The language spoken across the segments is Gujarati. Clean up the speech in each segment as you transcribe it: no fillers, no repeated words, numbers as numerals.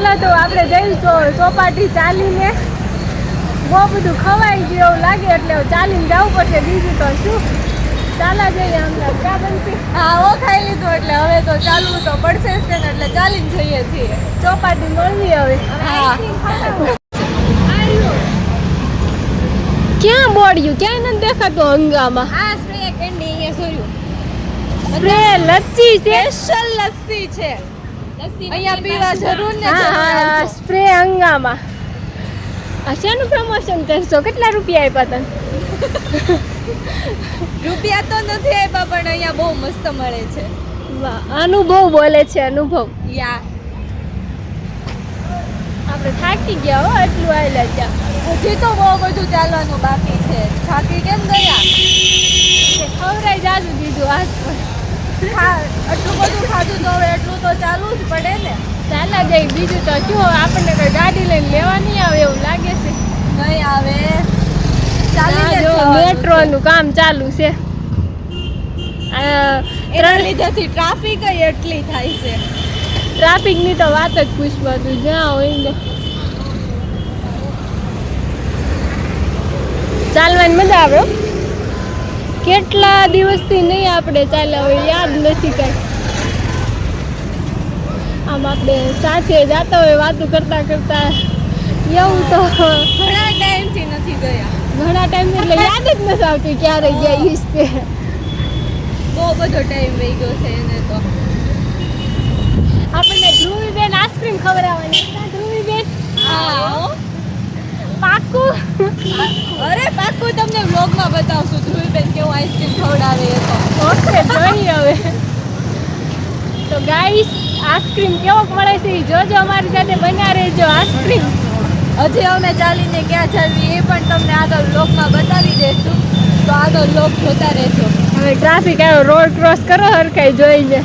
ચાલો તો આપણે જઈશું ચોપાટી ચાલીને. બહુ બધું ખવાઈ ગયું એવું લાગે એટલે ચાલીને જવું પડશે. બીજું તો શું, ચાલા જઈએ હમણાં. ક્યાં બનતી? હા ઓ ખાઈ લીધું એટલે હવે તો ચાલવું તો પડશે જ ને, એટલે ચાલીને જઈએ છીએ. ચોપાટી મળવી હવે. હા ક્યાં બોડ્યું? ક્યાં નથી દેખાતું હંગામાં? આ સ્પ્રે કેન્ડી અહીંયા સોર્યું. સ્પ્રે લસ્સી છે, સ્પેશિયલ લસ્સી છે. અહીંયા પીવા જરૂર ને હા હા સ્પ્રે હંગામાં. આ શેનું પ્રમોશન કરશો? કેટલા રૂપિયા આપ્યા તને? રૂપિયા તો નથી આપ્યા પણ અહીંયા બહુ મસ્ત મળે છે. વાહ, અનુભવ બોલે છે, અનુભવ. યા આપણે થાકી ગયા હો, એટલું આવેલા ત્યાં. હજી તો બહુ બધું ચાલવાનું બાકી છે. થાકી કેમ ગયા? ખવરાઈ જાજુ દીધું આજ પણ. હા આટલું બધું ખાધું તો હવે એટલું તો ચાલવું જ પડે ને. ચાલા જઈ. બીજું તો શું, આપણને કોઈ ગાડી લઈને લેવા નહીં આવે એવું લાગે છે. નહીં આવે. મેટ્રોનું કામ ચાલુ છે. એના લીધેથી ટ્રાફિક એટલી થાય છે. ટ્રાફિકની તો વાત જ પૂછવા તું, જ્યાં હોય ને ચાલવાની મજા આવે. કેટલા દિવસથી નહીં આપણે ચાલ્યા હોય, યાદ નથી કાંઈ. આમ આપણે સાથે જતા હોય વાતો કરતા કરતા, એવું તો ઘણા ટાઈમથી નથી ગયા. ઘણા ટાઈમ એટલે યાદ જ નથી આવતી ક્યારે ગયા ઈશ તે. બહુ બધો ટાઈમ વહી ગયો છે એને તો. આપણને ધ્રુવીબેન આઈસ્ક્રીમ ખવડાવવાની હતા. ધ્રુવીબેન હા પાક્કું. અરે પાક્કું તમને વ્લોગમાં બતાવશું ધ્રુવીબેન કેવું આઈસ્ક્રીમ ખવડાવે એ તો. ઓકે જોઈએ હવે. તો ગાઈસ આઈસ્ક્રીમ કેવો મળે છે એ જોજો, અમારી સાથે બન્યા રહેજો. આઈસ્ક્રીમ હજી અમે ચાલીને ક્યાં ચાલવી એ પણ તમને આગળ વ્લોગમાં બતાવી દઈશું, તો આગળ વ્લોગ જોતા રહેજો. હવે ટ્રાફિક આવ્યો, રોડ ક્રોસ કરો હરખાઈ જોઈને.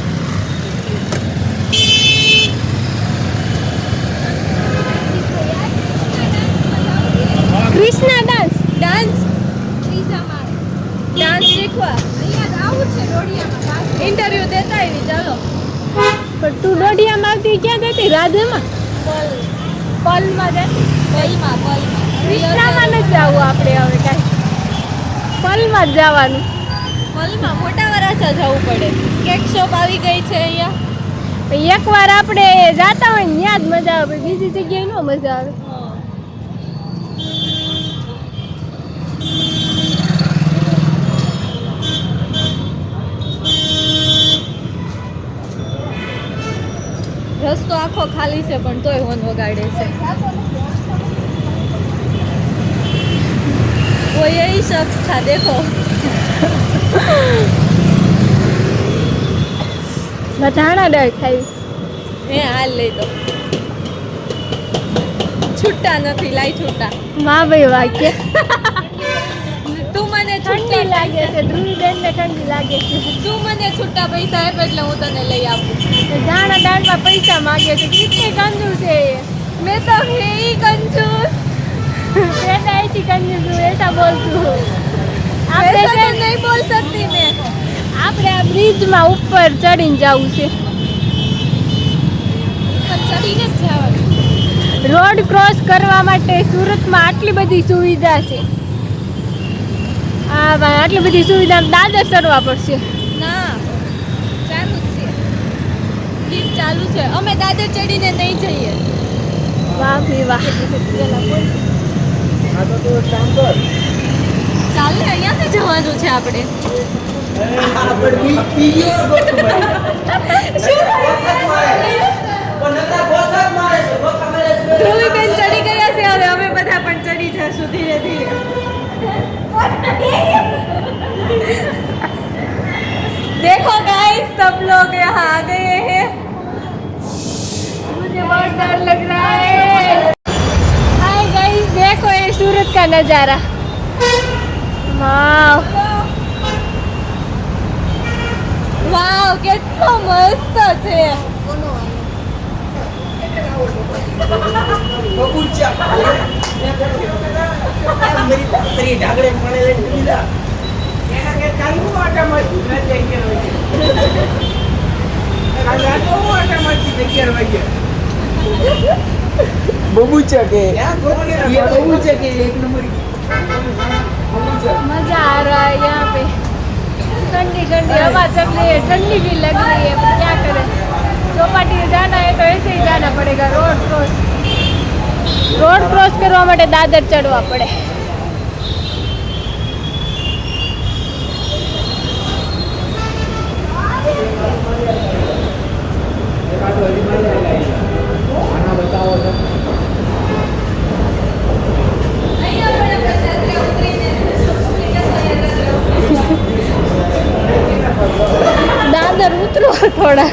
કૃષ્ણા ડાન્સ ડાન્સ શીખવા ઇન્ટરવ્યુ દેતા આવી. ચાલો પણ તું દોઢિયામાં આવતી ક્યાં જતી? રાધેમાં પલમાં જતી? પલમાં કૃષ્ણામાં નથી જવું આપણે હવે કાંઈ, પલમાં જ જવાનું. પલમાં મોટા વરાછા જવું પડે. કેક શોપ આવી ગઈ છે અહીંયા. એકવાર આપણે જાતા હોય ને ત્યાં જ મજા આવે, બીજી જગ્યાએ ન મજા આવે. રસ્તો આખો ખાલી છે પણ તોય હોર્ન વગાડે છે. वो यही शख्स था देखो. બધાણા ડર ખાઈ. એ હાલ લઈ દો. છૂટા નથી, લાઈ છૂટા. માં ભાઈ વાક્ય. તું મને ઠંડી લાગે છે, ધ્રુવીબેન ને ઠંડી લાગે છે. તું મને છૂટા પૈસા આપ એટલે હું તને લઈ આપું. દાણા દાણમાં પૈસા માંગે છે. કિતને કંજૂસ છે ये? मैं तो है ही कंजूस. पैदा ऐसी कंजूस हूँ, ऐसा बोलती हूँ. ऐसा तो नहीं बोल सकती मैं. આપણે આ બ્રિજમાં ઉપર ચડીને જવું છે. ચડીને જ જવાનું. રોડ ક્રોસ કરવા માટે સુરતમાં આટલી બધી સુવિધા છે. હા ભાઈ, આટલી બધી સુવિધા દાદર ચડવા પડશે. ના ચાલુ જ છે, લીફ ચાલુ છે. અમે દાદર ચડીને નહીં જઈએ. વાહ ભાઈ વાહ. ચાલ ને, અહીંયાથી જવાનું છે આપણે. ધ્રુવીબેન ચડી ગયા છે, હવે અમે બધા પણ ચડી જશું ધીરે ધીરે. देखो गाइस सब लोग यहाँ आ गए हैं. मुझे बहुत डर लग रहा है. हाय गाइस, देखो ये सूरत का नज़ारा. वाह વાવ કેટલો મસ્ત છે. बबूचा के ये बबूचा के एक नंबर मजा आ रहा है यहाँ पे ठंडी ठंडी हवा चल रही है ठंडी भी लग रही है पर क्या करें चौपाटी जाना है तो ऐसे ही जाना पड़ेगा रोड क्रॉस કરવા માટે દાદર ચડવા પડે દાદર ઉતરો થોડા